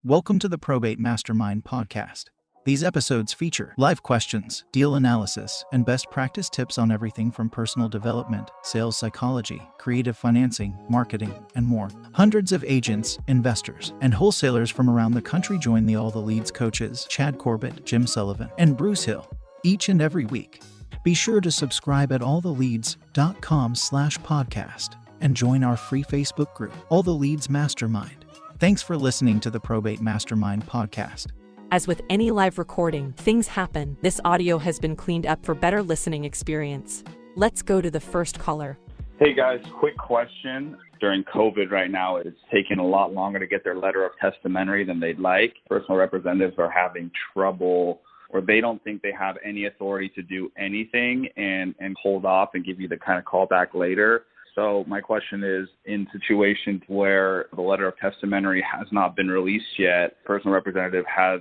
Welcome to the Probate Mastermind Podcast. These episodes feature live questions, deal analysis, and best practice tips on everything from personal development, sales psychology, creative financing, marketing, and more. Hundreds of agents, investors, and wholesalers from around the country join the All the Leads coaches, Chad Corbett, Jim Sullivan, and Bruce Hill, each and every week. Be sure to subscribe at alltheleads.com/podcast and join our free Facebook group, All the Leads Mastermind. Thanks for listening to the Probate Mastermind Podcast. As with any live recording, things happen. This audio has been cleaned up for better listening experience. Let's go to the first caller. Hey guys, quick question. During COVID right now, it's taking a lot longer to get their letter of testamentary than they'd like. Personal representatives are having trouble, or they don't think they have any authority to do anything and hold off and give you the kind of call back later. So my question is, in situations where the letter of testamentary has not been released yet, personal representative has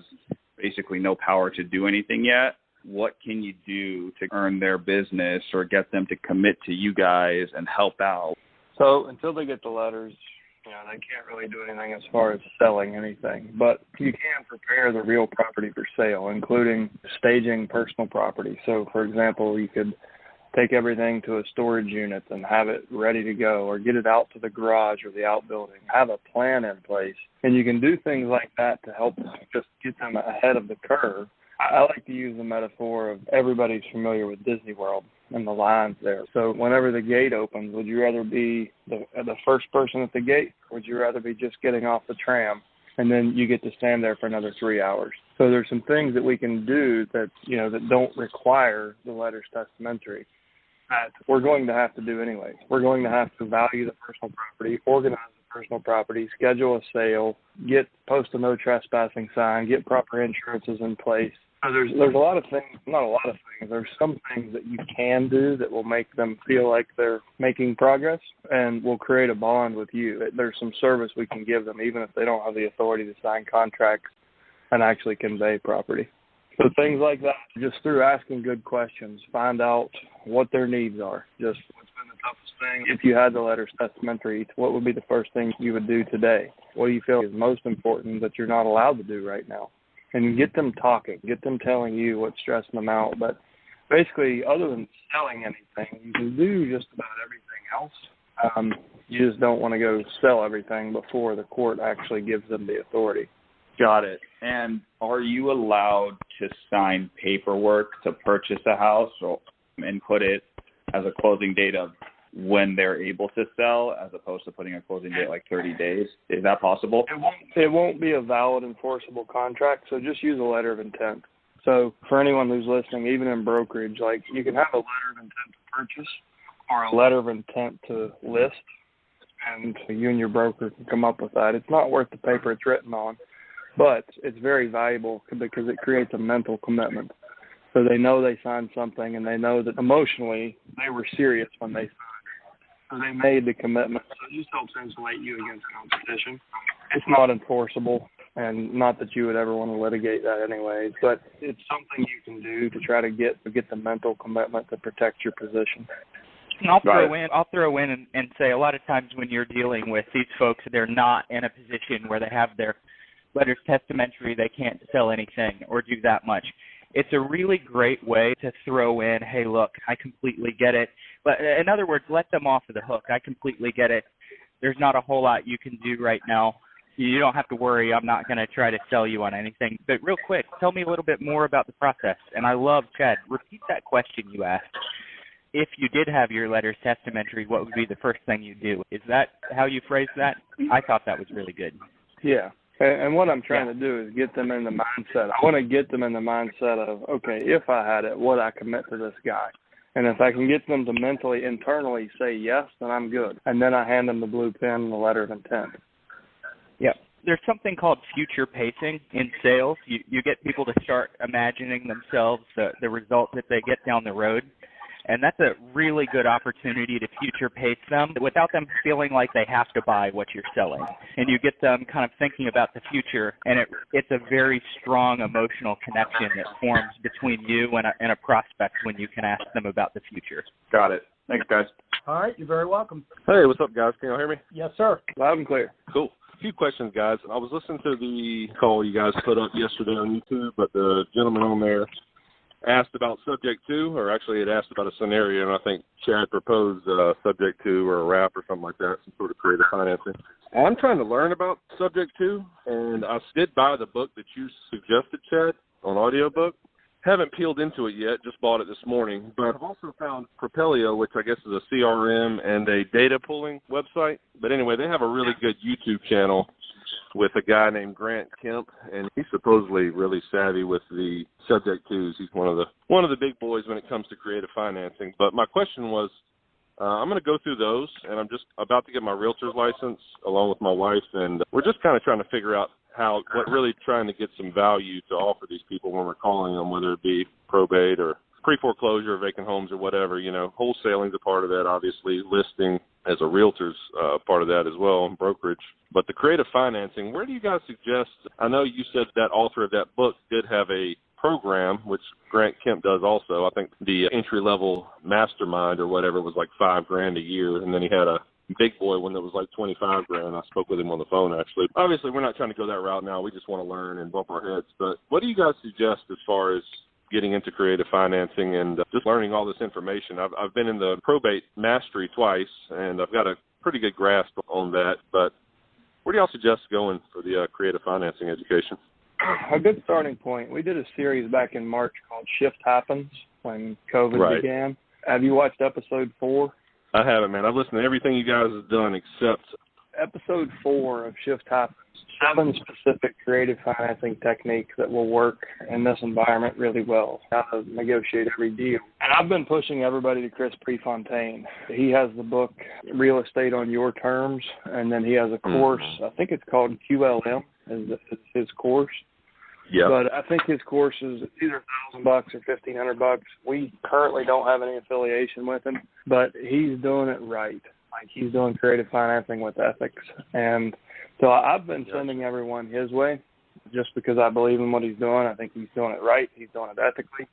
basically no power to do anything yet, what can you do to earn their business or get them to commit to you guys and help out? So until they get the letters, they can't really do anything as far as selling anything. But you can prepare the real property for sale, including staging personal property. So, for example, you could take everything to a storage unit and have it ready to go, or get it out to the garage or the outbuilding, have a plan in place. And you can do things like that to help just get them ahead of the curve. I like to use the metaphor of everybody's familiar with Disney World and the lines there. So whenever the gate opens, would you rather be the first person at the gate, or would you rather be just getting off the tram? And then you get to stand there for another 3 hours. So there's some things that we can do that, that don't require the letters testamentary, that we're going to have to do anyway. We're going to have to value the personal property, organize the personal property, schedule a sale, post a no trespassing sign, get proper insurances in place. So there's a lot of things, not a lot of things, there's some things that you can do that will make them feel like they're making progress and will create a bond with you. There's some service we can give them even if they don't have the authority to sign contracts and actually convey property. So things like that, just through asking good questions, find out what their needs are. Just what's been the toughest thing? If you had the letters testamentary, what would be the first thing you would do today? What do you feel is most important that you're not allowed to do right now? And get them talking, get them telling you what's stressing them out. But basically, other than selling anything, you can do just about everything else. You just don't want to go sell everything before the court actually gives them the authority. Got it. And are you allowed to sign paperwork to purchase a house and put it as a closing date of when they're able to sell, as opposed to putting a closing date like 30 days? Is that possible? It won't be a valid enforceable contract, so just use a letter of intent. So for anyone who's listening, even in brokerage, you can have a letter of intent to purchase or a letter of intent to list, and you and your broker can come up with that. It's not worth the paper it's written on, but it's very valuable because it creates a mental commitment. So they know they signed something, and they know that emotionally they were serious when they signed. So they made the commitment. So it just helps insulate you against competition. It's not enforceable, and not that you would ever want to litigate that anyways, but it's something you can do to try to get the mental commitment to protect your position. And I'll throw in and say a lot of times when you're dealing with these folks, they're not in a position where they have their letters testamentary, they can't sell anything or do that much. It's a really great way to throw in, hey, look, I completely get it. But in other words, let them off of the hook. I completely get it. There's not a whole lot you can do right now. You don't have to worry. I'm not going to try to sell you on anything. But real quick, tell me a little bit more about the process. And I love, Chad, repeat that question you asked. If you did have your letters testamentary, what would be the first thing you do? Is that how you phrased that? I thought that was really good. Yeah. And what I'm trying to do is get them in the mindset. I want to get them in the mindset of, okay, if I had it, would I commit to this guy? And if I can get them to mentally, internally say yes, then I'm good. And then I hand them the blue pen and the letter of intent. Yep. There's something called future pacing in sales. You get people to start imagining themselves the results that they get down the road. And that's a really good opportunity to future pace them without them feeling like they have to buy what you're selling. And you get them kind of thinking about the future, and it's a very strong emotional connection that forms between you and a prospect when you can ask them about the future. Got it. Thanks, guys. All right, you're very welcome. Hey, what's up, guys? Can y'all hear me? Yes, sir. Loud and clear. Cool. few questions, guys. I was listening to the call you guys put up yesterday on YouTube, but the gentleman on there asked about subject to, or actually it asked about a scenario, and I think Chad proposed subject to or a wrap or something like that, some sort of creative financing. I'm trying to learn about subject to, and I did buy the book that you suggested, Chad, on audiobook. Haven't peeled into it yet, just bought it this morning. But I've also found Propelio, which I guess is a CRM and a data pulling website. But anyway, they have a really good YouTube channel with a guy named Grant Kemp, and he's supposedly really savvy with the subject twos. He's one of the big boys when it comes to creative financing. But my question was, I'm going to go through those, and I'm just about to get my realtor's license along with my wife, and we're just kind of trying to figure out what really trying to get some value to offer these people when we're calling them, whether it be probate or pre-foreclosure or vacant homes or whatever. You know, wholesaling's a part of that, obviously. Listing as a realtor's part of that as well, and brokerage. But the creative financing, where do you guys suggest? I know you said that author of that book did have a program, which Grant Kemp does also. I think the entry-level mastermind or whatever was like $5,000 a year, and then he had a big boy one that was like $25,000. I spoke with him on the phone, actually. Obviously, we're not trying to go that route now. We just want to learn and bump our heads. But what do you guys suggest as far as getting into creative financing and just learning all this information? I've been in the probate mastery twice, and I've got a pretty good grasp on that. But where do y'all suggest going for the creative financing education? A good starting point. We did a series back in March called Shift Happens when COVID began. Have you watched episode 4? I haven't, man. I've listened to everything you guys have done except episode 4 of Shift Happens. 7 specific creative financing techniques that will work in this environment really well. How to negotiate every deal. And I've been pushing everybody to Chris Prefontaine. He has the book Real Estate on Your Terms, and then he has a course. I think it's called QLM is his course. Yeah. But I think his course is either $1,000 or $1,500. We currently don't have any affiliation with him, but he's doing it right. Like, he's doing creative financing with ethics. And so I've been sending everyone his way just because I believe in what he's doing. I think he's doing it right. He's doing it ethically.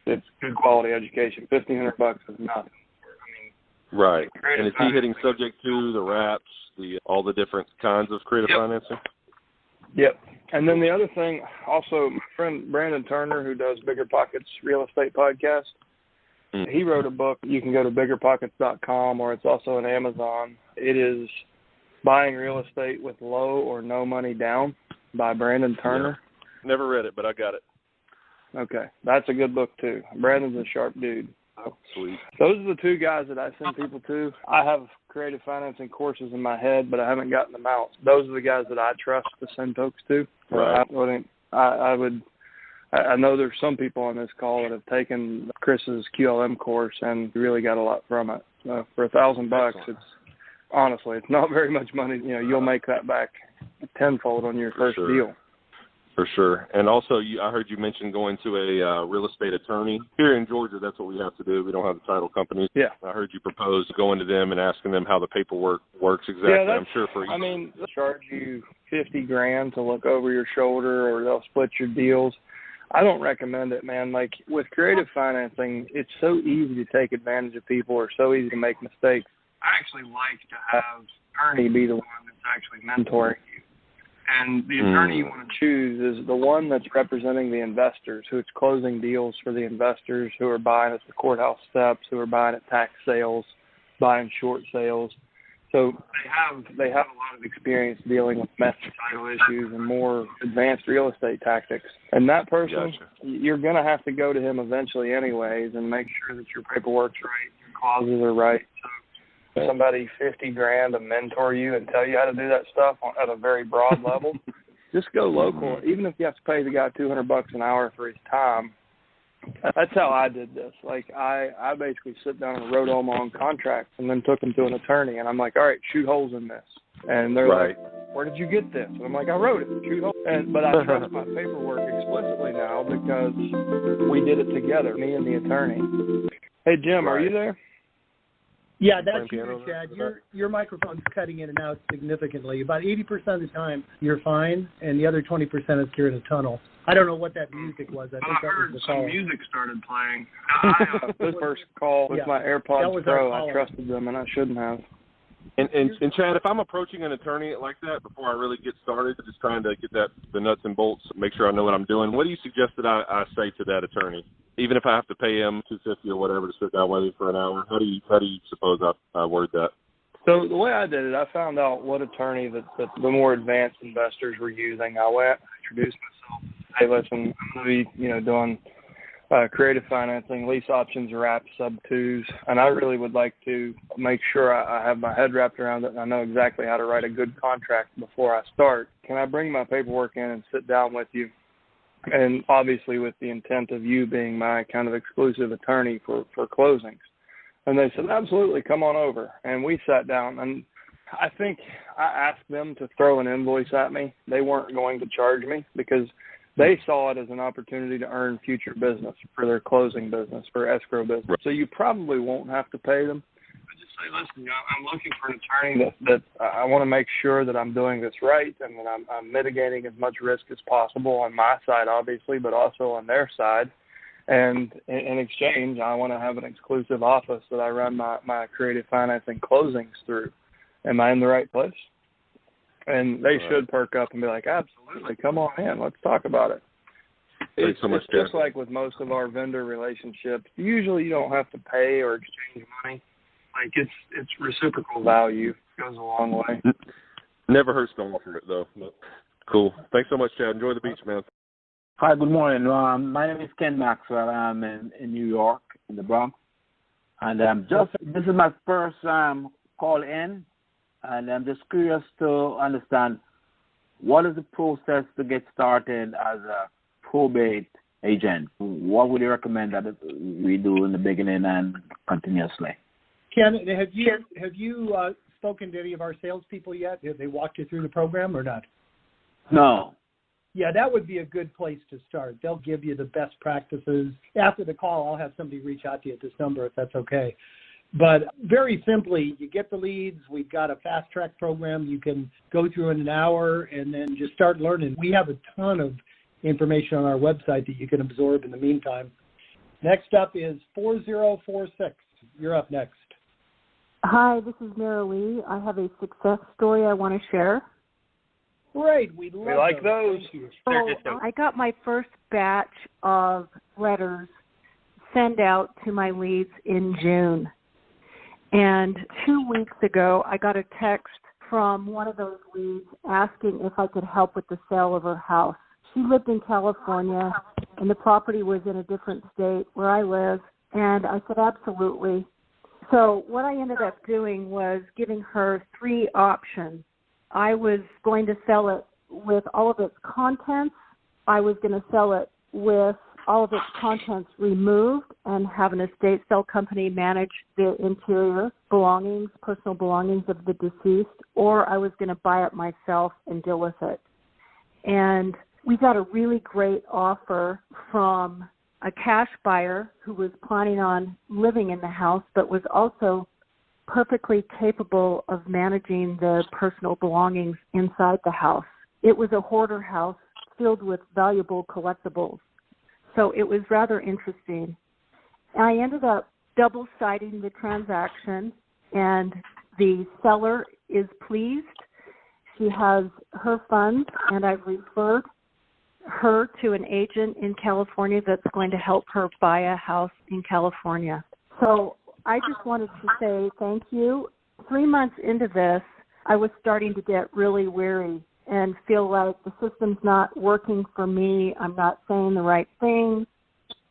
It's good quality education. $1,500 is nothing. I mean, right. And is he hitting subject to the wraps, all the different kinds of creative financing? Yep. And then the other thing, also, my friend Brandon Turner, who does Bigger Pockets Real Estate Podcast, he wrote a book. You can go to biggerpockets.com, or it's also on Amazon. It is Buying Real Estate with Low or No Money Down by Brandon Turner. Yeah. Never read it, but I got it. Okay. That's a good book, too. Brandon's a sharp dude. Oh, sweet. Those are the 2 guys that I send people to. I have creative financing courses in my head, but I haven't gotten them out. Those are the guys that I trust to send folks to. Right. I know there's some people on this call that have taken Chris's QLM course and really got a lot from it. For $1,000, it's not very much money. You know, you'll make that back tenfold on your first deal. For sure. And also, I heard you mention going to a real estate attorney. Here in Georgia, that's what we have to do. We don't have the title companies. Yeah. I heard you propose going to them and asking them how the paperwork works exactly. Yeah, I'm sure for you. I mean, they'll charge you $50,000 to look over your shoulder, or they'll split your deals. I don't recommend it, man. Like, with creative financing, it's so easy to take advantage of people or so easy to make mistakes. I actually like to have the attorney be the one that's actually mentoring you. And the attorney you want to choose is the one that's representing the investors, who's closing deals for the investors, who are buying at the courthouse steps, who are buying at tax sales, buying short sales. So they have a lot of experience dealing with messy title issues and more advanced real estate tactics. And that person, you're going to have to go to him eventually anyways and make sure that your paperwork's right, your clauses are right. So somebody $50,000 to mentor you and tell you how to do that stuff at a very broad level, just go local. Even if you have to pay the guy $200 an hour for his time, that's how I did this. Like, I basically sit down and wrote all my own contracts and then took them to an attorney. And I'm like, all right, shoot holes in this. And they're like, where did you get this? And I'm like, I wrote it. Shoot holes. But I trust my paperwork explicitly now because we did it together, me and the attorney. Hey, Jim, are you there? Yeah, that's you, Chad. Your microphone's cutting in and out significantly. About 80% of the time, you're fine, and the other 20% is you're in a tunnel. I don't know what that music was. I think that was the call. Some music started playing. This first call with my AirPods Pro, I trusted them, and I shouldn't have. And Chad, if I'm approaching an attorney like that before I really get started, just trying to get the nuts and bolts, make sure I know what I'm doing, what do you suggest that I say to that attorney? Even if I have to pay him $250 or whatever to sit down with me for an hour, how do you suppose I word that? So the way I did it, I found out what attorney that the more advanced investors were using. I went, introduced myself, hey, listen, I'm going to be, doing creative financing, lease options, wrap, sub-2s, and I really would like to make sure I have my head wrapped around it and I know exactly how to write a good contract before I start. Can I bring my paperwork in and sit down with you? And obviously with the intent of you being my kind of exclusive attorney for closings. And they said, absolutely, come on over. And we sat down, and I think I asked them to throw an invoice at me. They weren't going to charge me because they saw it as an opportunity to earn future business for their closing business, for escrow business. Right. So you probably won't have to pay them. But just say, listen, I'm looking for an attorney that I want to make sure that I'm doing this right and that I'm mitigating as much risk as possible on my side, obviously, but also on their side. And in exchange, I want to have an exclusive office that I run my creative financing closings through. Am I in the right place? And they should perk up and be like, absolutely, come on in. Let's talk about it. It's just like with most of our vendor relationships. Usually you don't have to pay or exchange money. Like it's reciprocal value. It goes a long way. Never hurts to offer it, though. Cool. Thanks so much, Chad. Enjoy the beach, man. Hi, good morning. My name is Ken Maxwell. I'm in New York, in the Bronx. And this is my first call in. And I'm just curious to understand, what is the process to get started as a probate agent? What would you recommend that we do in the beginning and continuously? Ken, have you spoken to any of our salespeople yet? Have they walked you through the program or not? No. Yeah, that would be a good place to start. They'll give you the best practices. After the call, I'll have somebody reach out to you at this number if that's okay. But very simply, you get the leads. We've got a fast-track program you can go through in an hour and then just start learning. We have a ton of information on our website that you can absorb in the meantime. Next up is 4046. You're up next. Hi, this is MaryLee. I have a success story I want to share. Great. We like those. So I got my first batch of letters sent out to my leads in June. And 2 weeks ago, I got a text from one of those leads asking if I could help with the sale of her house. She lived in California, and the property was in a different state where I live. And I said, absolutely. So what I ended up doing was giving her 3 options. I was going to sell it with all of its contents. I was going to sell it with all of its contents removed and have an estate sale company manage the interior belongings, personal belongings of the deceased, or I was going to buy it myself and deal with it. And we got a really great offer from a cash buyer who was planning on living in the house but was also perfectly capable of managing the personal belongings inside the house. It was a hoarder house filled with valuable collectibles. So it was rather interesting. I ended up double-siding the transaction, and the seller is pleased. She has her funds, and I've referred her to an agent in California that's going to help her buy a house in California. So I just wanted to say thank you. 3 months into this, I was starting to get really weary and feel like the system's not working for me. I'm not saying the right thing.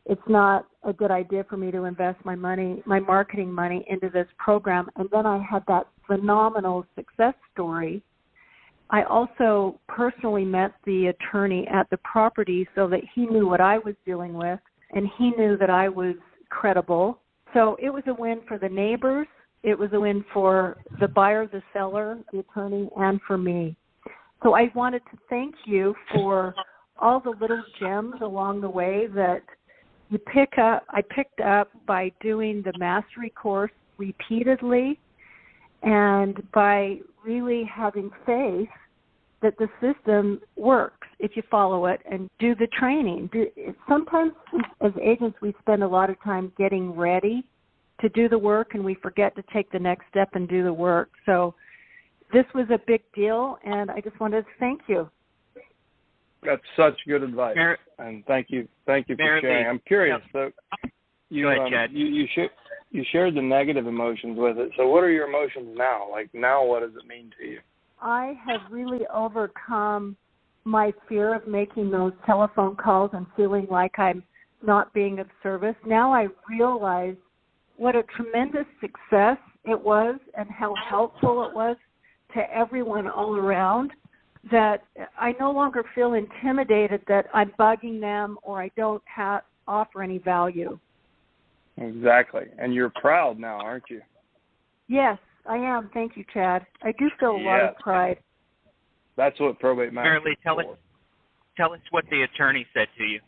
It's not a good idea for me to invest my money, my marketing money into this program. And then I had that phenomenal success story. I also personally met the attorney at the property so that he knew what I was dealing with, and he knew that I was credible. So it was a win for the neighbors. It was a win for the buyer, the seller, the attorney, and for me. So I wanted to thank you for all the little gems along the way that I picked up by doing the mastery course repeatedly and by really having faith that the system works if you follow it and do the training. Sometimes as agents we spend a lot of time getting ready to do the work and we forget to take the next step and do the work. So this was a big deal, and I just wanted to thank you. That's such good advice, and thank you for sharing. I'm curious, though. Go ahead, Chad. You shared the negative emotions with it. So what are your emotions now? Like now, what does it mean to you? I have really overcome my fear of making those telephone calls and feeling like I'm not being of service. Now I realize what a tremendous success it was and how helpful it was to everyone all around, that I no longer feel intimidated that I'm bugging them or I don't offer any value. Exactly. And you're proud now, aren't you? Yes, I am. Thank you, Chad. I do feel a lot of pride. That's what Probate Mastermind is for. Tell us what the attorney said to you.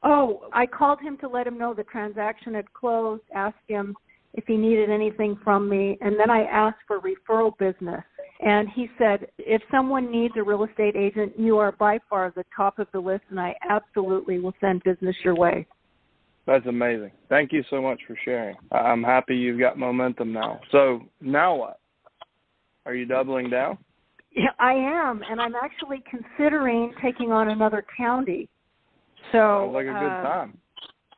Oh, I called him to let him know the transaction had closed, asked him if he needed anything from me, and then I asked for referral business. And he said, if someone needs a real estate agent, you are by far the top of the list, and I absolutely will send business your way. That's amazing. Thank you so much for sharing. I'm happy you've got momentum now. So now what? Are you doubling down? Yeah, I am, and I'm actually considering taking on another county. So sounds like a good time.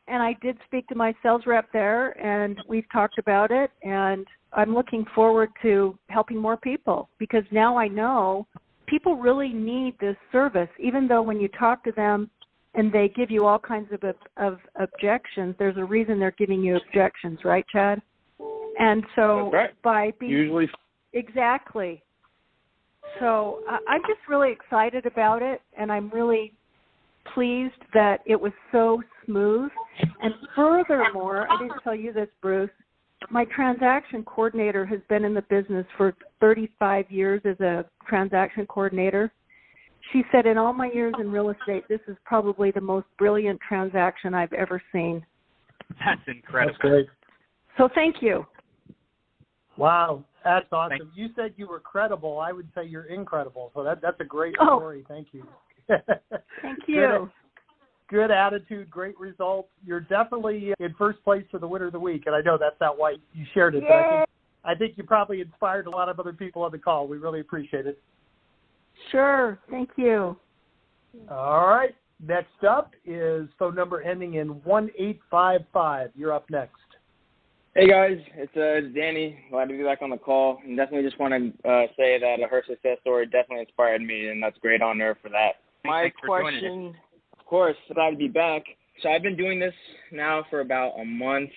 And I did speak to my sales rep there, and we've talked about it, and I'm looking forward to helping more people because now I know people really need this service, even though when you talk to them and they give you all kinds of objections, there's a reason they're giving you objections, right, Chad? And so that's right. by being usually exactly. So I'm just really excited about it, and I'm really pleased that it was so smooth. And furthermore, I didn't tell you this, Bruce, my transaction coordinator has been in the business for 35 years as a transaction coordinator. She said, in all my years in real estate, this is probably the most brilliant transaction I've ever seen. That's incredible. That's great. So thank you. Wow, that's awesome. You said you were credible. I would say you're incredible. So that's a great story. Thank you. Thank you. Good attitude, great results. You're definitely in first place for the winner of the week, and I know that's not why you shared it, but I think you probably inspired a lot of other people on the call. We really appreciate it. Sure. Thank you. All right. Next up is phone number ending in 1855. You're up next. Hey, guys. It's Danny. Glad to be back on the call. And definitely just want to say that her success story definitely inspired me, and that's great on her for that. My question, of course, glad to be back. So I've been doing this now for about a month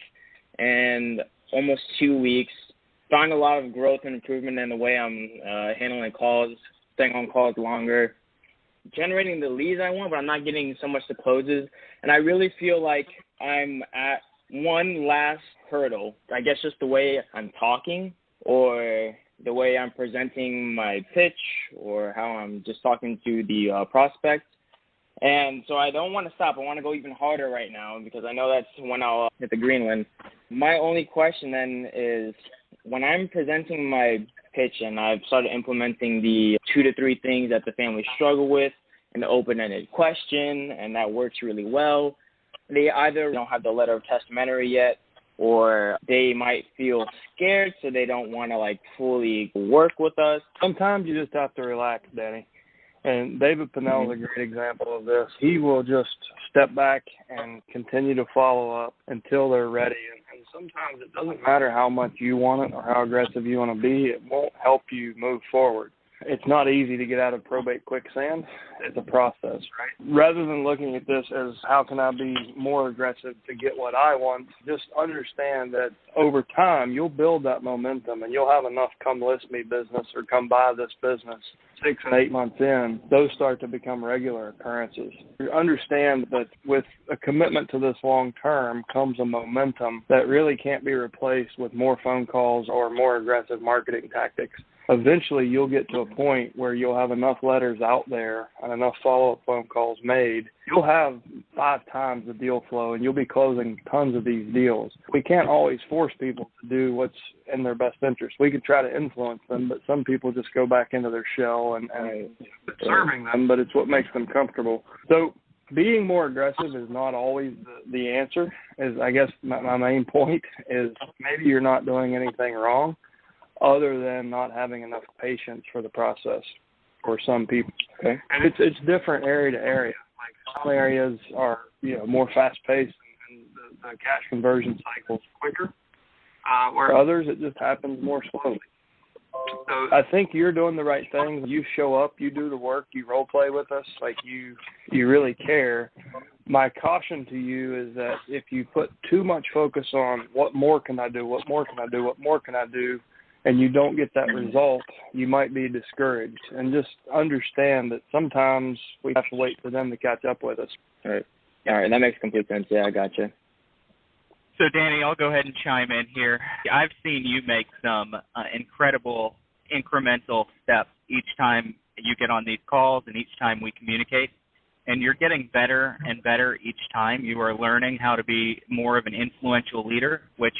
and almost 2 weeks. Found a lot of growth and improvement in the way I'm handling calls, staying on calls longer, generating the leads I want, but I'm not getting so much the closes. And I really feel like I'm at one last hurdle. I guess just the way I'm talking or the way I'm presenting my pitch or how I'm just talking to the prospect. And so I don't want to stop. I want to go even harder right now because I know that's when I'll hit the Greenland. My only question then is when I'm presenting my pitch and I've started implementing the 2 to 3 things that the family struggle with in the open-ended question, and that works really well, they either don't have the letter of testamentary yet or they might feel scared so they don't want to fully work with us. Sometimes you just have to relax, Danny. And David Pinnell is a great example of this. He will just step back and continue to follow up until they're ready. And sometimes it doesn't matter how much you want it or how aggressive you want to be. It won't help you move forward. It's not easy to get out of probate quicksand. It's a process, right? Rather than looking at this as how can I be more aggressive to get what I want, just understand that over time you'll build that momentum and you'll have enough come list me business or come buy this business 6 and 8 months in, those start to become regular occurrences. You understand that with a commitment to this long term comes a momentum that really can't be replaced with more phone calls or more aggressive marketing tactics. Eventually, you'll get to a point where you'll have enough letters out there and enough follow-up phone calls made. You'll have 5 times the deal flow, and you'll be closing tons of these deals. We can't always force people to do what's in their best interest. We can try to influence them, but some people just go back into their shell and serving them, but it's what makes them comfortable. So being more aggressive is not always the answer. Is I guess my main point is maybe you're not doing anything wrong other than not having enough patience for the process for some people. Okay. And it's different area to area. Like some areas are, more fast paced and the cash conversion cycle is quicker, where others it just happens more slowly. So I think you're doing the right thing. You show up, you do the work, you role play with us, like you really care. My caution to you is that if you put too much focus on what more can I do, and you don't get that result, you might be discouraged. And just understand that sometimes we have to wait for them to catch up with us. All right, that makes complete sense. Yeah, I gotcha. So, Danny, I'll go ahead and chime in here. I've seen you make some incredible incremental steps each time you get on these calls and each time we communicate. And you're getting better and better each time. You are learning how to be more of an influential leader, which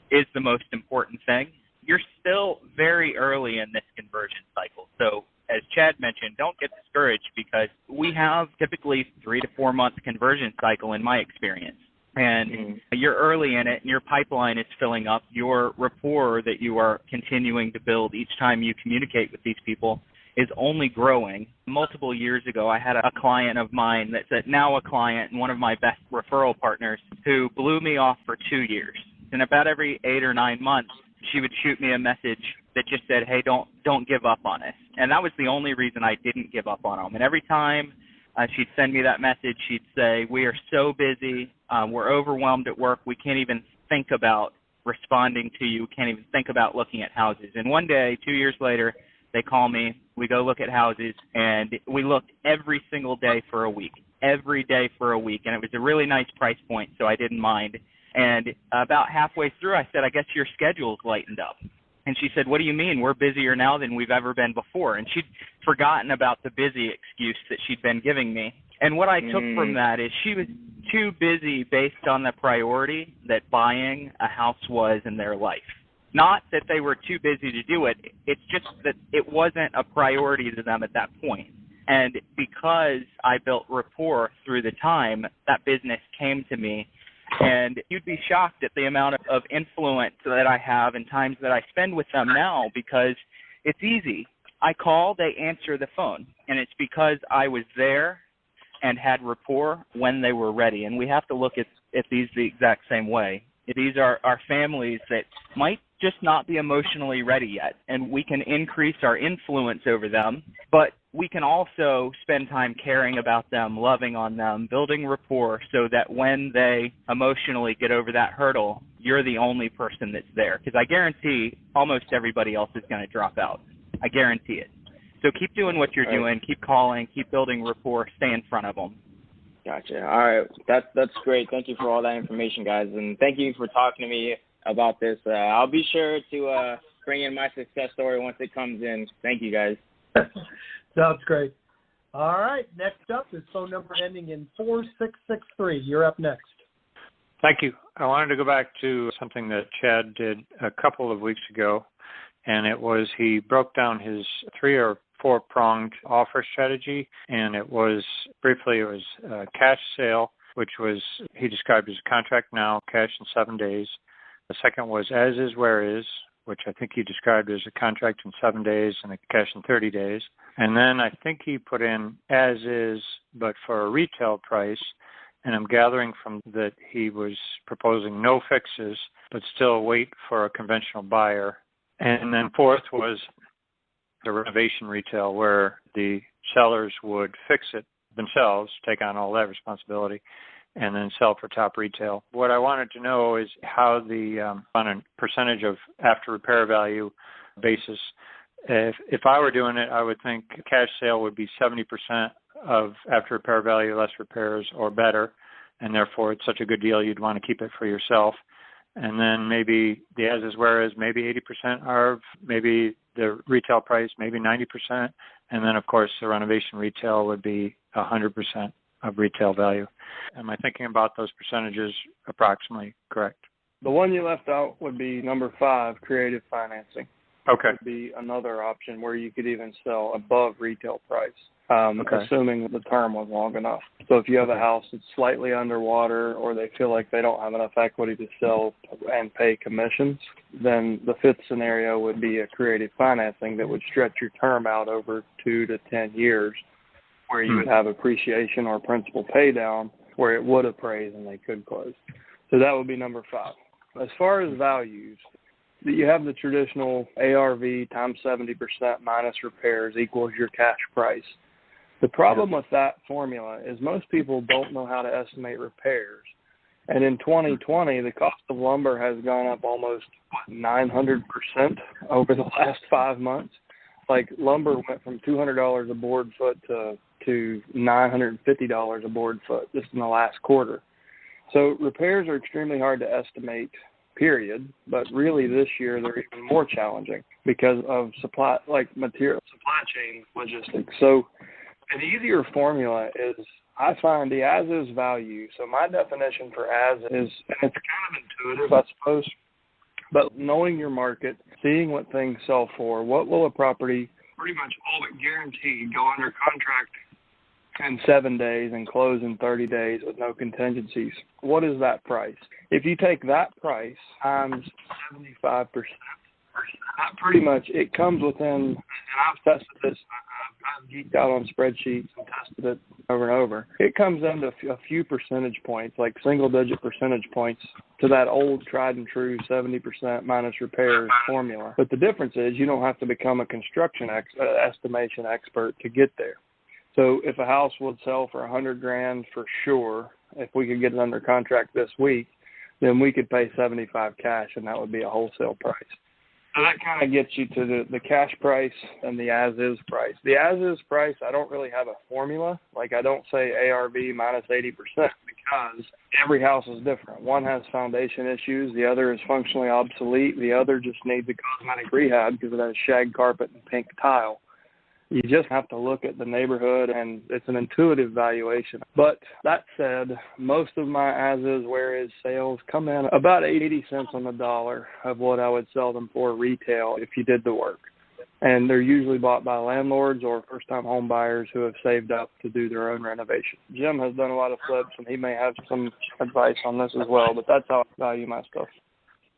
is the most important thing. You're still very early in this conversion cycle. So, as Chad mentioned, don't get discouraged because we have typically 3 to 4 month conversion cycle in my experience. And you're early in it, and your pipeline is filling up. Your rapport that you are continuing to build each time you communicate with these people is only growing. Multiple years ago, I had a client of mine that's now a client and one of my best referral partners who blew me off for 2 years. And about every 8 or 9 months, she would shoot me a message that just said, hey, don't give up on us. And that was the only reason I didn't give up on them. And every time she'd send me that message, she'd say, we are so busy. We're overwhelmed at work. We can't even think about responding to you. We can't even think about looking at houses. And one day, 2 years later, they call me. We go look at houses, and we looked every single day for a week, every day for a week. And it was a really nice price point, so I didn't mind. And about halfway through, I said, I guess your schedule's lightened up. And she said, what do you mean? We're busier now than we've ever been before. And she'd forgotten about the busy excuse that she'd been giving me. And what I took from that is she was too busy based on the priority that buying a house was in their life. Not that they were too busy to do it. It's just that it wasn't a priority to them at that point. And because I built rapport through the time, that business came to me. And you'd be shocked at the amount of influence that I have and times that I spend with them now because it's easy. I call, they answer the phone. And it's because I was there and had rapport when they were ready. And we have to look at these the exact same way. These are our families that might just not be emotionally ready yet. And we can increase our influence over them, but we can also spend time caring about them, loving on them, building rapport so that when they emotionally get over that hurdle, you're the only person that's there. Because I guarantee almost everybody else is going to drop out. I guarantee it. So keep doing what you're doing, keep calling, keep building rapport, stay in front of them. Gotcha. All right. That's great. Thank you for all that information, guys. And thank you for talking to me about this. I'll be sure to bring in my success story once it comes in. Thank you, guys. Sounds great. All right. Next up is phone number ending in 4663. You're up next. Thank you. I wanted to go back to something that Chad did a couple of weeks ago, and it was he broke down his 3 or 4-pronged offer strategy, and it was a cash sale, which was he described as contract now, cash in 7 days. The second was as is, where is, which I think he described as a contract in 7 days and a cash in 30 days. And then I think he put in as is, but for a retail price. And I'm gathering from that he was proposing no fixes, but still wait for a conventional buyer. And then fourth was the renovation retail, where the sellers would fix it themselves, take on all that responsibility, and then sell for top retail. What I wanted to know is how on a percentage of after repair value basis, if I were doing it, I would think cash sale would be 70% of after repair value, less repairs or better, and therefore it's such a good deal you'd want to keep it for yourself. And then maybe the as is, where is, maybe 80% ARV, maybe the retail price, maybe 90%. And then, of course, the renovation retail would be 100% of retail value. Am I thinking about those percentages approximately correct? The one you left out would be number 5, creative financing. Okay. would be another option where you could even sell above retail price, assuming the term was long enough. So if you have a house that's slightly underwater or they feel like they don't have enough equity to sell and pay commissions, then the fifth scenario would be a creative financing that would stretch your term out over 2 to 10 years, where you would have appreciation or principal pay down where it would appraise and they could close. So that would be number 5. As far as values, you have the traditional ARV times 70% minus repairs equals your cash price. The problem with that formula is most people don't know how to estimate repairs. And in 2020, the cost of lumber has gone up almost 900% over the last 5 months. Like lumber went from $200 a board foot to $950 a board foot just in the last quarter. So repairs are extremely hard to estimate, period. But really this year they're even more challenging because of supply chain logistics. So an easier formula is, I find, the as-is value. So my definition for as is, and it's kind of intuitive, I suppose, but knowing your market, seeing what things sell for, what will a property pretty much all but guaranteed go under contract in 7 days and close in 30 days with no contingencies. What is that price? If you take that price times 75%, that pretty much, it comes within, and I've tested this, I've geeked out on spreadsheets and tested it over and over. It comes into a few percentage points, like single-digit percentage points, to that old tried and true 70% minus repairs formula. But the difference is you don't have to become a construction estimation expert to get there. So if a house would sell for $100,000 for sure, if we could get it under contract this week, then we could pay $75,000 cash, and that would be a wholesale price. So that kind of gets you to the cash price and the as-is price. The as-is price, I don't really have a formula. Like I don't say ARV minus 80% because every house is different. One has foundation issues. The other is functionally obsolete. The other just needs a cosmetic rehab because it has shag carpet and pink tile. You just have to look at the neighborhood, and it's an intuitive valuation. But that said, most of my as-is, where-is sales come in about 80 cents on the dollar of what I would sell them for retail if you did the work. And they're usually bought by landlords or first-time home buyers who have saved up to do their own renovation. Jim has done a lot of flips, and he may have some advice on this as well, but that's how I value my stuff.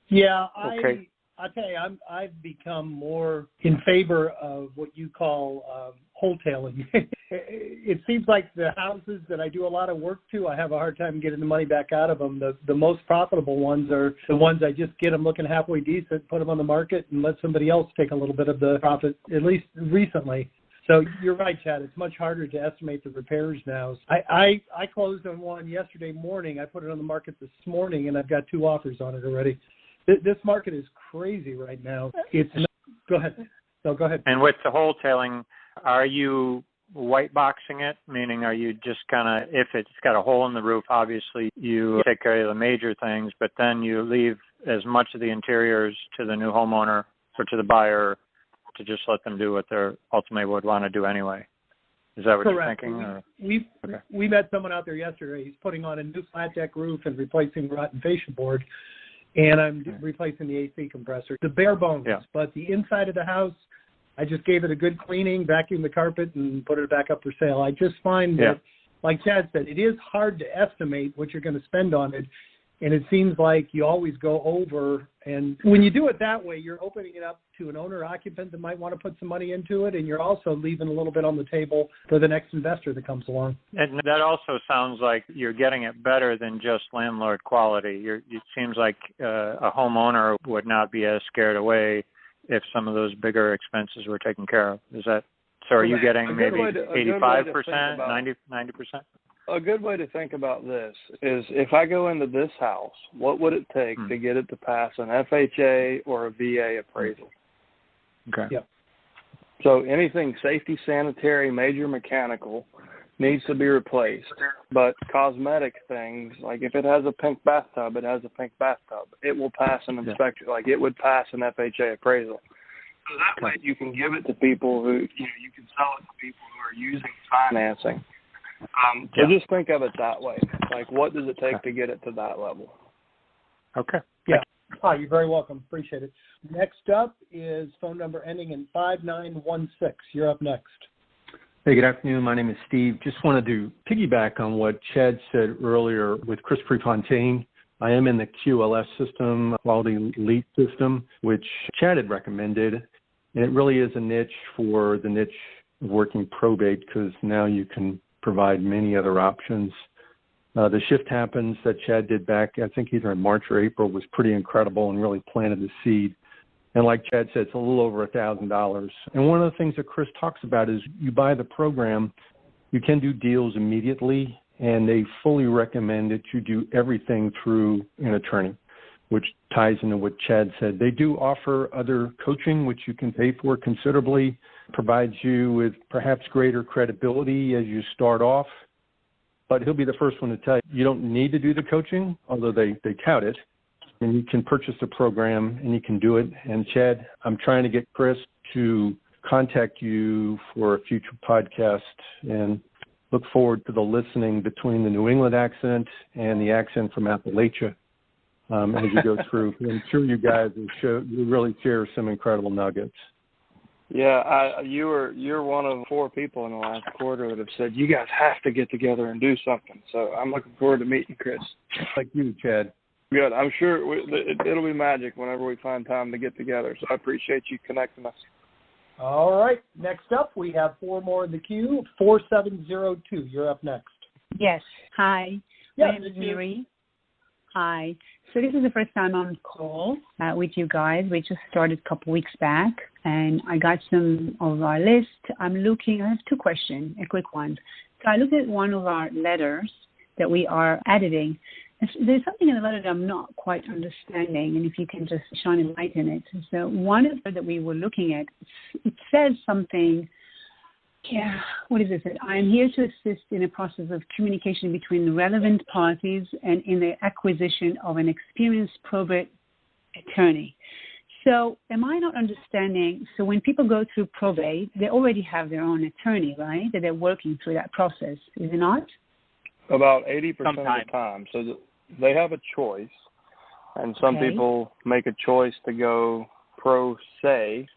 Yeah, Okay. I tell you, I've become more in favor of what you call wholetailing. It seems like the houses that I do a lot of work to, I have a hard time getting the money back out of them. The most profitable ones are the ones I just get them looking halfway decent, put them on the market, and let somebody else take a little bit of the profit, at least recently. So you're right, Chad. It's much harder to estimate the repairs now. I closed on one yesterday morning. I put it on the market this morning, and I've got 2 offers on it already. This market is crazy right now. Go ahead. No, go ahead. And with the wholetailing, are you white boxing it? Meaning, are you just kind of, if it's got a hole in the roof, obviously you take care of the major things, but then you leave as much of the interiors to the new homeowner or to the buyer to just let them do what they ultimately would want to do anyway? Is that what Correct. you're thinking? Okay. We met someone out there yesterday. He's putting on a new flat deck roof and replacing rotten fascia board. And I'm replacing the AC compressor. The bare bones, but the inside of the house, I just gave it a good cleaning, vacuumed the carpet, and put it back up for sale. I just find that, like Chad said, it is hard to estimate what you're going to spend on it, and it seems like you always go over. And when you do it that way, you're opening it up to an owner-occupant that might want to put some money into it, and you're also leaving a little bit on the table for the next investor that comes along. And that also sounds like you're getting it better than just landlord quality. It seems like a homeowner would not be as scared away if some of those bigger expenses were taken care of. Is that so? Are you getting maybe 85%, 90%? A good way to think about this is if I go into this house, what would it take to get it to pass an FHA or a VA appraisal? Okay. Yep. So anything safety, sanitary, major mechanical needs to be replaced. But cosmetic things, like if it has a pink bathtub, it has a pink bathtub. It will pass an inspection, like it would pass an FHA appraisal. So that way you can give it to people who, you can sell it to people who are using financing. So just think of it that way. Like, what does it take to get it to that level? Okay. Yeah. You're very welcome. Appreciate it. Next up is phone number ending in 5916. You're up next. Hey, good afternoon. My name is Steve. Just wanted to piggyback on what Chad said earlier with Chris Prefontaine. I am in the QLS system, Quality Elite system, which Chad had recommended. And it really is a niche for the niche of working probate because now you can provide many other options. The shift happens that Chad did back, I think either in March or April, was pretty incredible and really planted the seed. And like Chad said, it's a little over $1,000. And one of the things that Chris talks about is you buy the program, you can do deals immediately, and they fully recommend that you do everything through an attorney, which ties into what Chad said. They do offer other coaching, which you can pay for considerably, provides you with perhaps greater credibility as you start off. But he'll be the first one to tell you don't need to do the coaching, although they tout it. And you can purchase the program and you can do it. And Chad, I'm trying to get Chris to contact you for a future podcast and look forward to the listening between the New England accent and the accent from Appalachia as you go through. I'm sure you guys will really share some incredible nuggets. Yeah, you're one of 4 people in the last quarter that have said you guys have to get together and do something. So I'm looking forward to meeting Chris. Like you, Chad. Good. I'm sure it'll be magic whenever we find time to get together. So I appreciate you connecting us. All right. Next up, we have 4 more in the queue. 4702. You're up next. Yes. Hi. Yeah, my name is Mary. Hi. So this is the first time on call with you guys. We just started a couple weeks back, and I got some of our list. I have 2 questions, a quick one. So I looked at one of our letters that we are editing. There's something in the letter that I'm not quite understanding, and if you can just shine a light in it. So one of them that we were looking at, it says something. Yeah, what is it? I am here to assist in a process of communication between relevant parties and in the acquisition of an experienced probate attorney. So am I not understanding? So when people go through probate, they already have their own attorney, right? That they're working through that process, is it not? About 80% of the time. So they have a choice, and some people make a choice to go pro se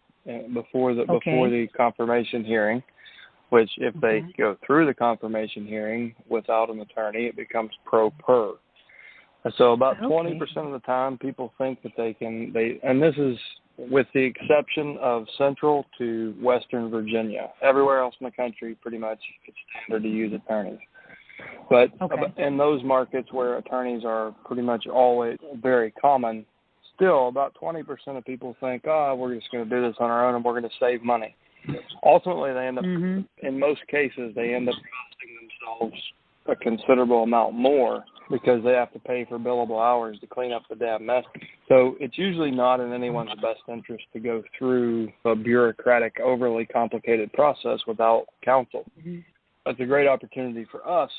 before the confirmation hearing. Which, if they go through the confirmation hearing without an attorney, it becomes pro per. And so about 20% of the time, people think that and this is with the exception of Central to Western Virginia. Everywhere else in the country, pretty much, it's standard to use attorneys. But in those markets where attorneys are pretty much always very common, still about 20% of people think, we're just going to do this on our own and we're going to save money. Ultimately, they end up, in most cases, they end up costing themselves a considerable amount more because they have to pay for billable hours to clean up the damn mess. So it's usually not in anyone's best interest to go through a bureaucratic, overly complicated process without counsel. It's a great opportunity for us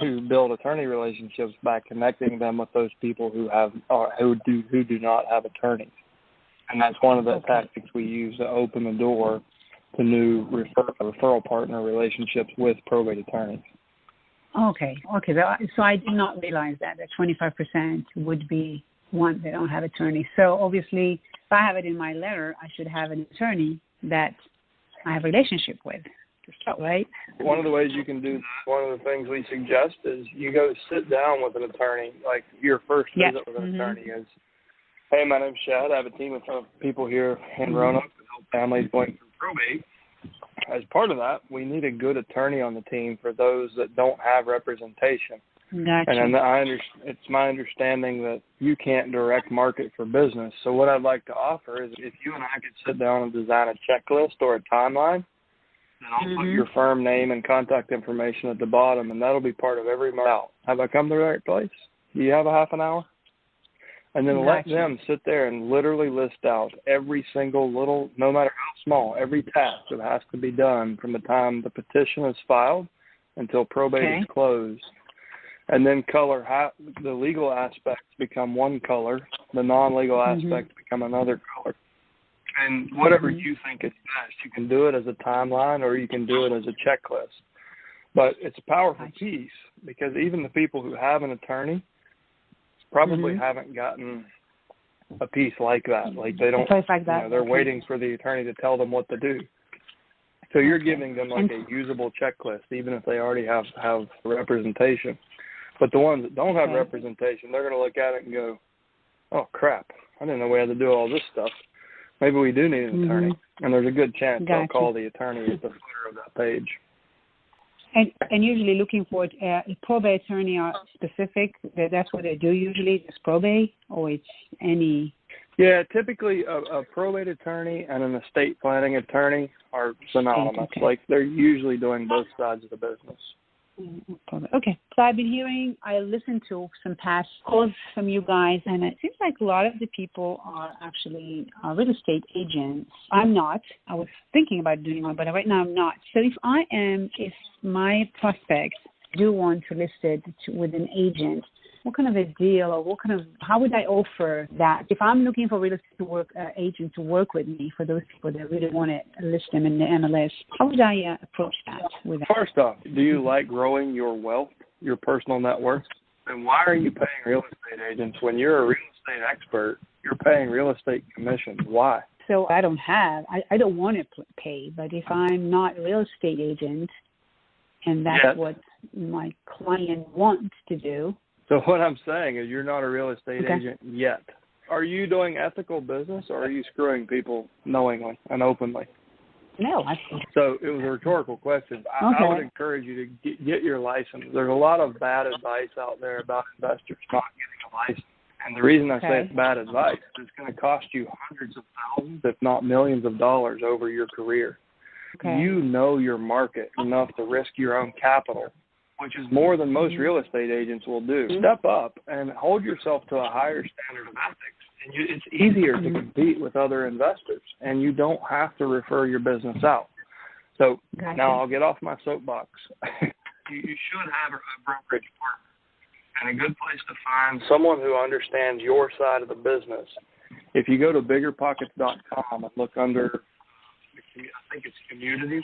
to build attorney relationships by connecting them with those people who do not have attorneys. And that's one of the tactics we use to open the door to new referral partner relationships with probate attorneys. Okay. So I did not realize that 25% would be one that don't have attorney. So obviously, if I have it in my letter, I should have an attorney that I have a relationship with. Right? One of the ways you can do that, one of the things we suggest is you go sit down with an attorney. Like your first visit with an attorney is, hey, my name's Chad. I have a team of people here in Roanoke that help families going through probate. As part of that, we need a good attorney on the team for those that don't have representation. Gotcha. And it's my understanding that you can't direct market for business. So what I'd like to offer is if you and I could sit down and design a checklist or a timeline, then I'll put your firm name and contact information at the bottom, and that'll be part of every month out. Have I come to the right place? Do you have a half an hour? And then let them sit there and literally list out every single little, no matter how small, every task that has to be done from the time the petition is filed until probate is closed. And then color the legal aspects become one color, the non-legal aspects become another color. And whatever you think is best, you can do it as a timeline or you can do it as a checklist. But it's a powerful piece because even the people who have an attorney probably haven't gotten a piece like that. Like they don't, they're waiting for the attorney to tell them what to do. So you're giving them like a usable checklist, even if they already have representation. But the ones that don't have representation, they're going to look at it and go, oh, crap, I didn't know we had to do all this stuff. Maybe we do need an attorney. And there's a good chance they'll call the attorney at the footer of that page. And usually looking for a probate attorney are specific, that's what they do usually, just probate, or it's any? Yeah, typically a probate attorney and an estate planning attorney are synonymous. Okay. Like they're usually doing both sides of the business. Okay. So I listened to some past calls from you guys, and it seems like a lot of the people are actually real estate agents. I'm not. I was thinking about doing one, but right now I'm not. So if my prospects do want to list it with an agent, what kind of a deal or how would I offer that? If I'm looking for real estate agent to work with me, for those people that really want to list them in the MLS, how would I approach that with that? First off, do you like growing your wealth, your personal net worth? And why are you paying real estate agents when you're a real estate expert? You're paying real estate commissions. Why? So I don't want to pay, but if I'm not a real estate agent and that's what my client wants to do. So what I'm saying is you're not a real estate agent yet. Are you doing ethical business or are you screwing people knowingly and openly? No. So it was a rhetorical question. I would encourage you to get your license. There's a lot of bad advice out there about investors not getting a license. And the reason I say it's bad advice is it's going to cost you hundreds of thousands, if not millions of dollars over your career. Okay. You know your market enough to risk your own capital, which is more than most real estate agents will do. Step up and hold yourself to a higher standard of ethics. And it's easier to compete with other investors, and you don't have to refer your business out. So now I'll get off my soapbox. You should have a brokerage partner, and a good place to find someone who understands your side of the business. If you go to biggerpockets.com and look under, I think it's communities,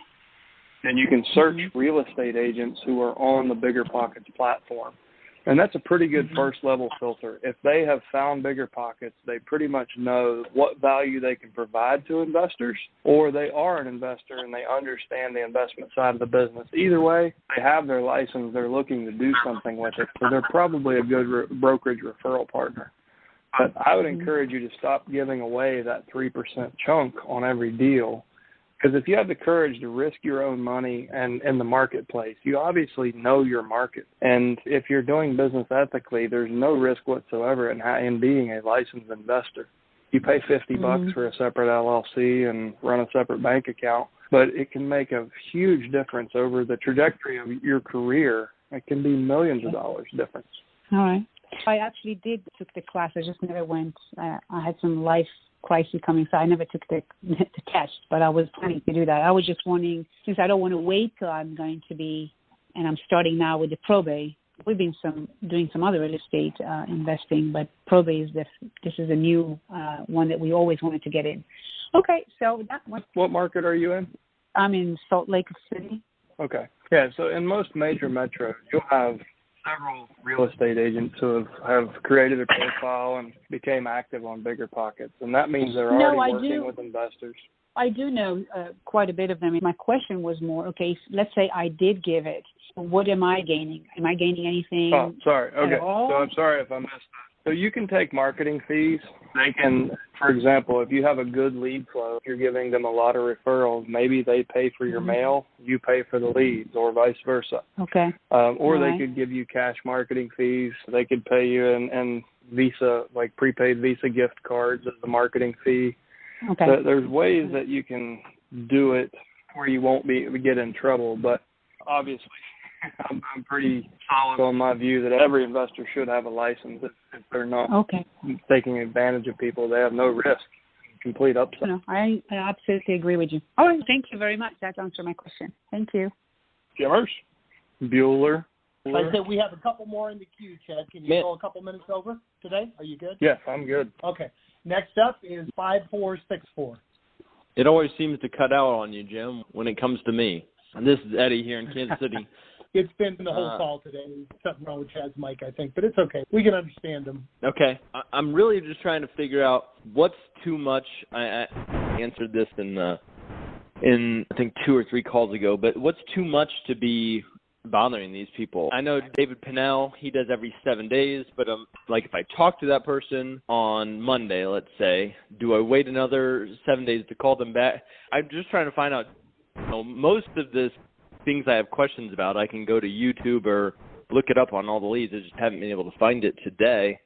and you can search real estate agents who are on the Bigger Pockets platform. And that's a pretty good first-level filter. If they have found Bigger Pockets, they pretty much know what value they can provide to investors, or they are an investor and they understand the investment side of the business. Either way, they have their license. They're looking to do something with it. So they're probably a good brokerage referral partner. But I would encourage you to stop giving away that 3% chunk on every deal. Because if you have the courage to risk your own money and in the marketplace, you obviously know your market. And if you're doing business ethically, there's no risk whatsoever in being a licensed investor. You pay $50 for a separate LLC and run a separate bank account, but it can make a huge difference over the trajectory of your career. It can be millions of dollars difference. All right. I actually took the class. I just never went. I had some life crisis coming, so I never took the test, but I was planning to do that. I was just wondering, since I don't want to wait till I'm going to be, and I'm starting now with the probate. We've been doing some other real estate investing, but probate this is a new one that we always wanted to get in. Okay, so that one. What market are you in? I'm in Salt Lake City. Okay. Yeah, so in most major metros, you'll have several real estate agents who have created a profile and became active on Bigger Pockets, and that means they're already working with investors. I do know quite a bit of them. My question was more, okay, let's say I did give it. What am I gaining? Am I gaining anything? Oh, sorry. Okay. So I'm sorry if I missed that. So you can take marketing fees. They can, for example, if you have a good lead flow, if you're giving them a lot of referrals, maybe they pay for your mail, you pay for the leads, or vice versa. Okay. Or they could give you cash marketing fees. They could pay you in Visa, like prepaid Visa gift cards as the marketing fee. Okay. So there's ways that you can do it where you won't get in trouble, but obviously I'm pretty solid on my view that every investor should have a license. If they're not taking advantage of people, they have no risk, complete upside. No, I absolutely agree with you. All right, thank you very much. That answered my question. Thank you. Jimmers? Bueller? Like I said, we have a couple more in the queue, Chad. Can you go a couple minutes over today? Are you good? Yes, I'm good. Okay. Next up is 5464. It always seems to cut out on you, Jim, when it comes to me. And this is Eddie here in Kansas City. It's been the whole call today. Something wrong with Chad's mic, I think, but it's okay. We can understand him. Okay. I'm really just trying to figure out what's too much. I answered this in I think 2 or 3 calls ago, but what's too much to be bothering these people? I know David Pinnell, he does every 7 days, but like if I talk to that person on Monday, let's say, do I wait another 7 days to call them back? I'm just trying to find out, most of the things I have questions about, I can go to YouTube or look it up on all the leads. I just haven't been able to find it today.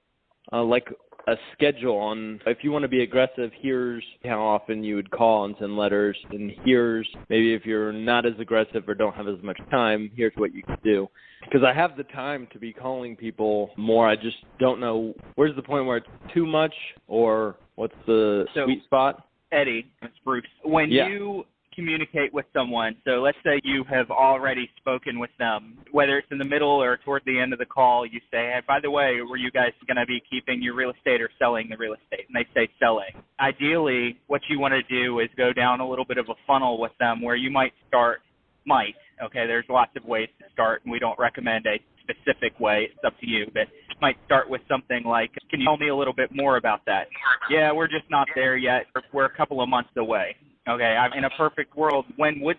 Like a schedule on, if you want to be aggressive, here's how often you would call and send letters, and here's maybe if you're not as aggressive or don't have as much time, here's what you can do. Because I have the time to be calling people more. I just don't know where's the point where it's too much, or what's the sweet spot. Eddie, it's Bruce. When you communicate with someone, so let's say you have already spoken with them, whether it's in the middle or toward the end of the call, you say, hey, by the way, were you guys going to be keeping your real estate or selling the real estate? And they say selling. Ideally, what you want to do is go down a little bit of a funnel with them where you might start, okay, there's lots of ways to start, and we don't recommend a specific way. It's up to you, but might start with something like, can you tell me a little bit more about that? Yeah, we're just not there yet. We're a couple of months away. Okay, in a perfect world, when would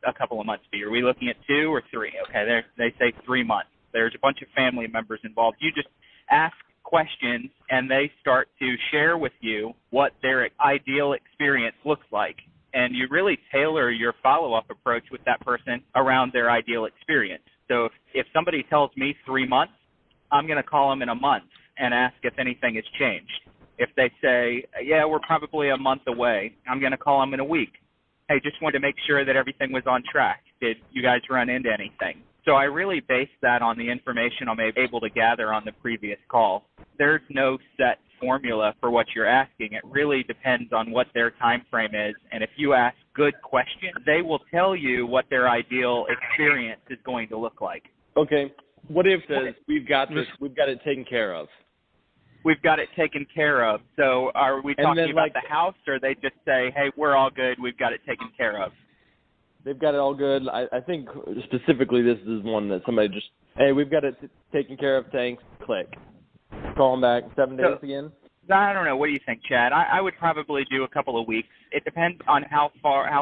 a couple of months be? Are we looking at 2 or 3? Okay, they say 3 months. There's a bunch of family members involved. You just ask questions, and they start to share with you what their ideal experience looks like. And you really tailor your follow-up approach with that person around their ideal experience. So if somebody tells me 3 months, I'm going to call them in a month and ask if anything has changed. If they say, yeah, we're probably a month away, I'm going to call them in a week. Hey, just wanted to make sure that everything was on track. Did you guys run into anything? So I really base that on the information I'm able to gather on the previous call. There's no set formula for what you're asking. It really depends on what their time frame is. And if you ask good questions, they will tell you what their ideal experience is going to look like. Okay. What if we've got it taken care of? We've got it taken care of. So are we talking about the house, or they just say, hey, we're all good, we've got it taken care of? They've got it all good. I think specifically this is one that somebody just, hey, we've got it taken care of, thanks, click. Call them back 7 days again? I don't know. What do you think, Chad? I would probably do a couple of weeks. It depends on how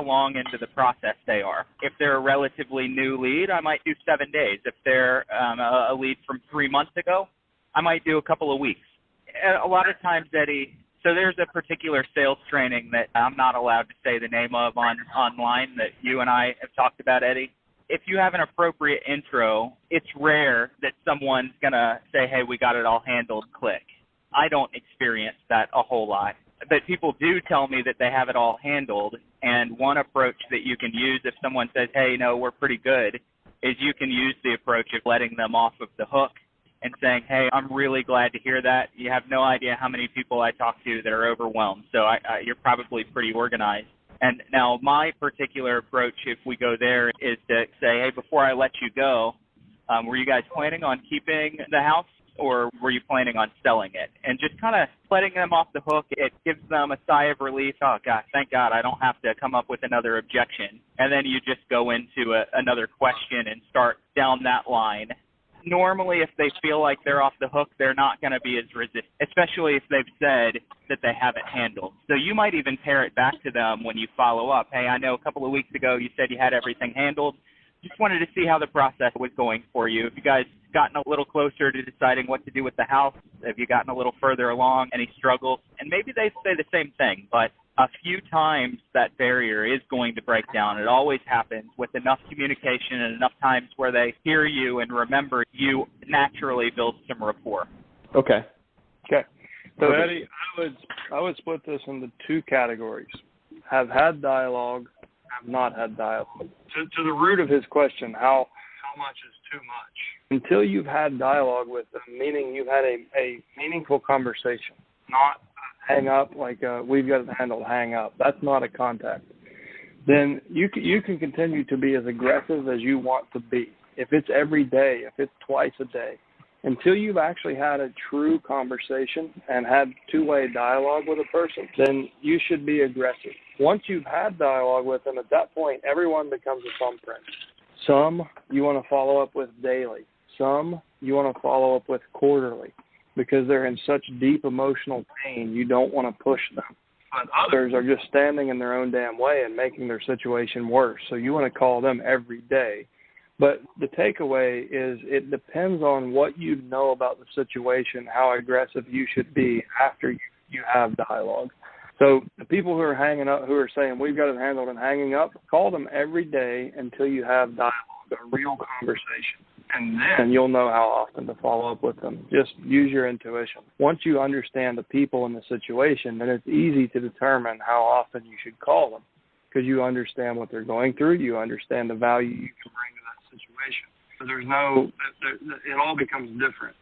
long into the process they are. If they're a relatively new lead, I might do 7 days. If they're a lead from 3 months ago, I might do a couple of weeks. A lot of times, Eddie, so there's a particular sales training that I'm not allowed to say the name of online that you and I have talked about, Eddie. If you have an appropriate intro, it's rare that someone's going to say, hey, we got it all handled, click. I don't experience that a whole lot. But people do tell me that they have it all handled, and one approach that you can use if someone says, hey, no, we're pretty good, is you can use the approach of letting them off of the hook and saying, hey, I'm really glad to hear that. You have no idea how many people I talk to that are overwhelmed, so you're probably pretty organized. And now my particular approach, if we go there, is to say, hey, before I let you go, were you guys planning on keeping the house, or were you planning on selling it? And just kind of letting them off the hook, it gives them a sigh of relief. Oh, God, thank God I don't have to come up with another objection. And then you just go into another question and start down that line. Normally, if they feel like they're off the hook, they're not going to be as resistant, especially if they've said that they have it handled. So you might even pair it back to them when you follow up. Hey, I know a couple of weeks ago you said you had everything handled. Just wanted to see how the process was going for you. Have you guys gotten a little closer to deciding what to do with the house? Have you gotten a little further along? Any struggles? And maybe they say the same thing, but a few times that barrier is going to break down. It always happens with enough communication and enough times where they hear you and remember you, naturally build some rapport. Okay. So Eddie, I would split this into 2 categories. Have had dialogue, have not had dialogue. To the root of his question, how much is too much? Until you've had dialogue with them, meaning you've had a meaningful conversation, not hang up like we've got it handled, hang up. That's not a contact. Then you can continue to be as aggressive as you want to be. If it's every day, if it's twice a day, until you've actually had a true conversation and had two-way dialogue with a person, then you should be aggressive. Once you've had dialogue with them, at that point, everyone becomes a thumbprint. Some you want to follow up with daily. Some you want to follow up with quarterly because they're in such deep emotional pain, you don't want to push them. But others are just standing in their own damn way and making their situation worse. So you want to call them every day. But the takeaway is it depends on what you know about the situation, how aggressive you should be after you have dialogue. So the people who are hanging up, who are saying, we've got it handled and hanging up, call them every day until you have dialogue, a real conversation. And then you'll know how often to follow up with them. Just use your intuition. Once you understand the people in the situation, then it's easy to determine how often you should call them because you understand what they're going through. You understand the value you can bring to that situation. So it all becomes different.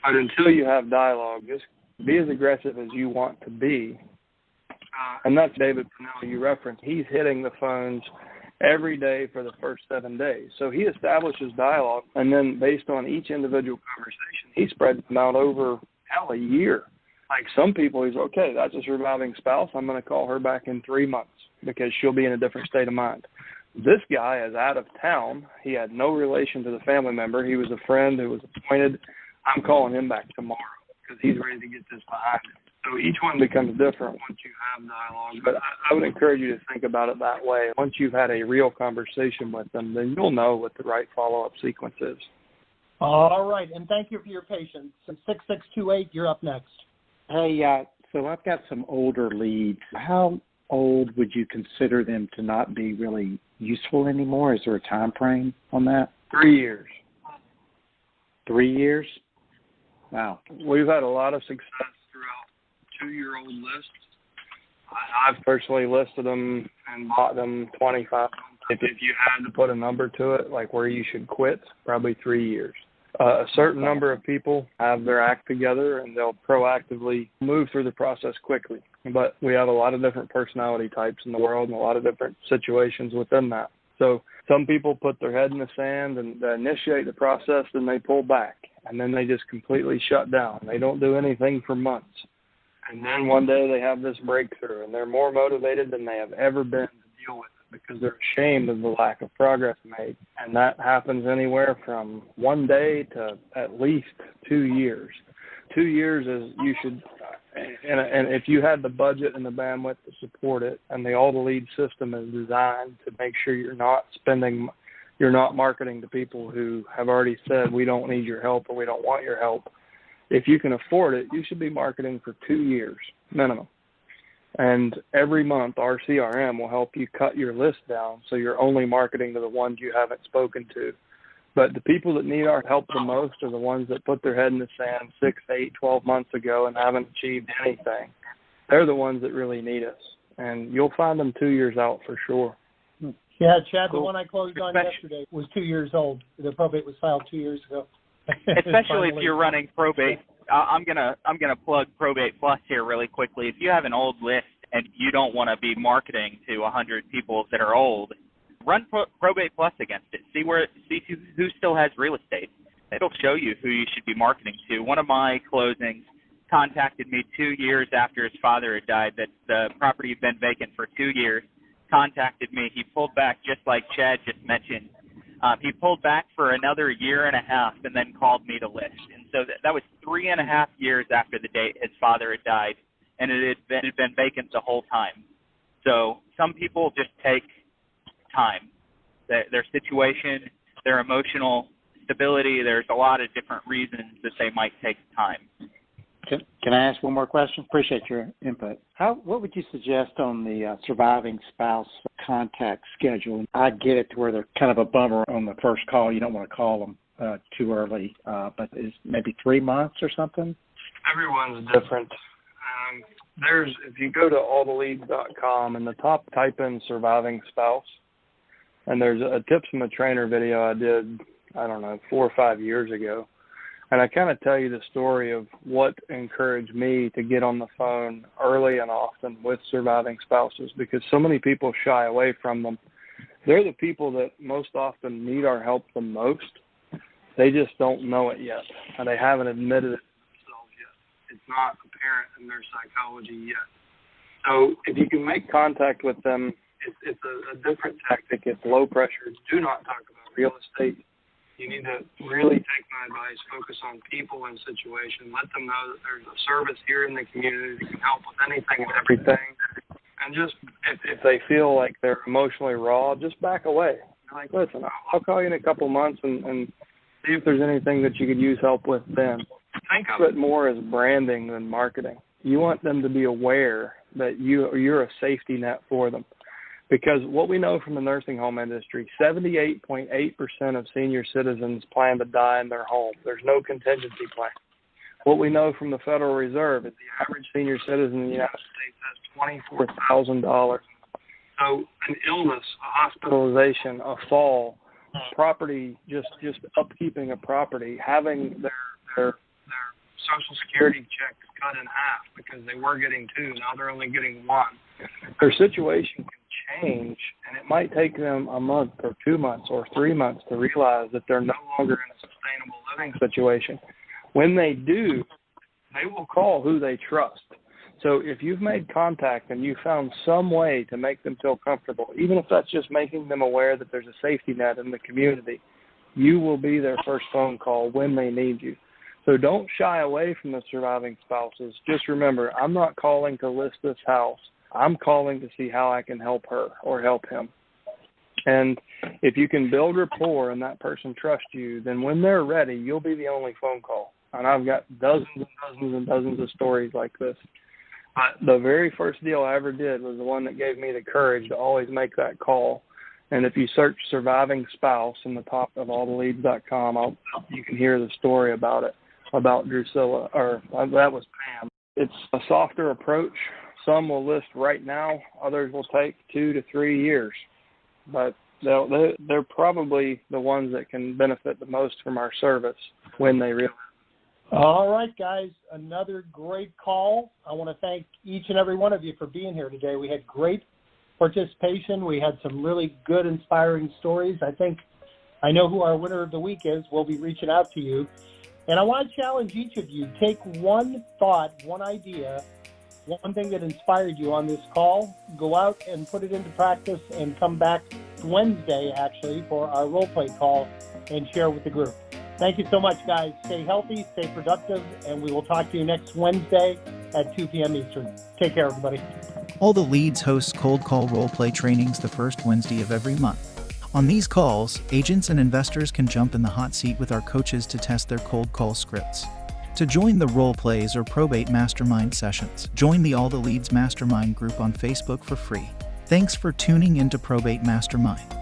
But until you have dialogue, just be as aggressive as you want to be. And that's David Pennell you referenced. He's hitting the phones every day for the first 7 days. So he establishes dialogue, and then based on each individual conversation, he spreads them out over, a year. Like some people, he's, okay, that's a surviving spouse. I'm going to call her back in 3 months because she'll be in a different state of mind. This guy is out of town. He had no relation to the family member. He was a friend who was appointed. I'm calling him back tomorrow because he's ready to get this behind him. So each one becomes different once you have dialogue. But I would encourage you to think about it that way. Once you've had a real conversation with them, then you'll know what the right follow-up sequence is. All right. And thank you for your patience. 6628, you're up next. Hey, so I've got some older leads. How old would you consider them to not be really useful anymore? Is there a time frame on that? 3 years. 3 years? Wow. We've had a lot of success throughout 2-year-old lists. I've personally listed them and bought them 25. If you had to put a number to it, like where you should quit, probably 3 years. A certain number of people have their act together and they'll proactively move through the process quickly. But we have a lot of different personality types in the world and a lot of different situations within that. So some people put their head in the sand and they initiate the process and they pull back. And then they just completely shut down. They don't do anything for months. And then one day they have this breakthrough and they're more motivated than they have ever been to deal with it because they're ashamed of the lack of progress made. And that happens anywhere from 1 day to at least 2 years. 2 years is you should, and if you had the budget and the bandwidth to support it, and the all-the-lead system is designed to make sure you're not marketing to people who have already said, we don't need your help or we don't want your help. If you can afford it, you should be marketing for 2 years minimum. And every month, our CRM will help you cut your list down so you're only marketing to the ones you haven't spoken to. But the people that need our help the most are the ones that put their head in the sand 6, 8, 12 months ago and haven't achieved anything. They're the ones that really need us. And you'll find them 2 years out for sure. Yeah, Chad, the one I closed on yesterday was 2 years old. The probate was filed 2 years ago. Especially if you're running probate. I'm gonna plug Probate Plus here really quickly. If you have an old list and you don't want to be marketing to 100 people that are old, run Probate Plus against it. See who still has real estate. It'll show you who you should be marketing to. One of my closings contacted me 2 years after his father had died. That the property had been vacant for 2 years. Contacted me. He pulled back just like Chad just mentioned. He pulled back for another 1.5 years and then called me to list. And so that was 3.5 years after the date his father had died, and it had been vacant the whole time. So some people just take time. Their situation, their emotional stability, there's a lot of different reasons that they might take time. Can I ask one more question? Appreciate your input. What would you suggest on the surviving spouse contact schedule? I get it to where they're kind of a bummer on the first call. You don't want to call them too early, but is maybe 3 months or something? Everyone's different. If you go to alltheleads.com and the top type in surviving spouse, and there's a tips from a trainer video I did, 4 or 5 years ago. And I kind of tell you the story of what encouraged me to get on the phone early and often with surviving spouses because so many people shy away from them. They're the people that most often need our help the most. They just don't know it yet, and they haven't admitted it themselves yet. It's not apparent in their psychology yet. So if you can make contact with them, it's a different tactic. It's low pressure. Do not talk about real estate, you need to really take my advice, focus on people and situation, let them know that there's a service here in the community that can help with anything and everything. And just, if they feel like they're emotionally raw, just back away. Like, listen, I'll call you in a couple months and see if there's anything that you could use help with then. Think of it more as branding than marketing. You want them to be aware that you're a safety net for them. Because what we know from the nursing home industry, 78.8% of senior citizens plan to die in their home. There's no contingency plan. What we know from the Federal Reserve is the average senior citizen in the United States has $24,000. So an illness, a hospitalization, a fall, property, just upkeeping a property, having their Social Security checks cut in half because they were getting 2, now they're only getting 1. Their situation can change, and it might take them a month or 2 months or 3 months to realize that they're no longer in a sustainable living situation. When they do, they will call who they trust. So if you've made contact and you found some way to make them feel comfortable, even if that's just making them aware that there's a safety net in the community, you will be their first phone call when they need you. So don't shy away from the surviving spouses. Just remember, I'm not calling to list this house. I'm calling to see how I can help her or help him. And if you can build rapport and that person trusts you, then when they're ready, you'll be the only phone call. And I've got dozens and dozens and dozens of stories like this. But the very first deal I ever did was the one that gave me the courage to always make that call. And if you search surviving spouse in the top of alltheleads.com, you can hear the story about it, about Drusilla, or that was Pam. It's a softer approach. Some will list right now. Others will take 2 to 3 years. But they're probably the ones that can benefit the most from our service when they realize. All right, guys, another great call. I want to thank each and every one of you for being here today. We had great participation. We had some really good, inspiring stories. I know who our winner of the week is. We'll be reaching out to you. And I want to challenge each of you. Take one thought, one idea, one thing that inspired you on this call. Go out and put it into practice and come back Wednesday, actually, for our role play call and share with the group. Thank you so much, guys. Stay healthy, stay productive, and we will talk to you next Wednesday at 2 p.m. Eastern. Take care, everybody. All the Leads hosts cold call roleplay trainings the first Wednesday of every month. On these calls, agents and investors can jump in the hot seat with our coaches to test their cold call scripts. To join the role plays or Probate Mastermind sessions, join the All the Leads Mastermind group on Facebook for free. Thanks for tuning into Probate Mastermind.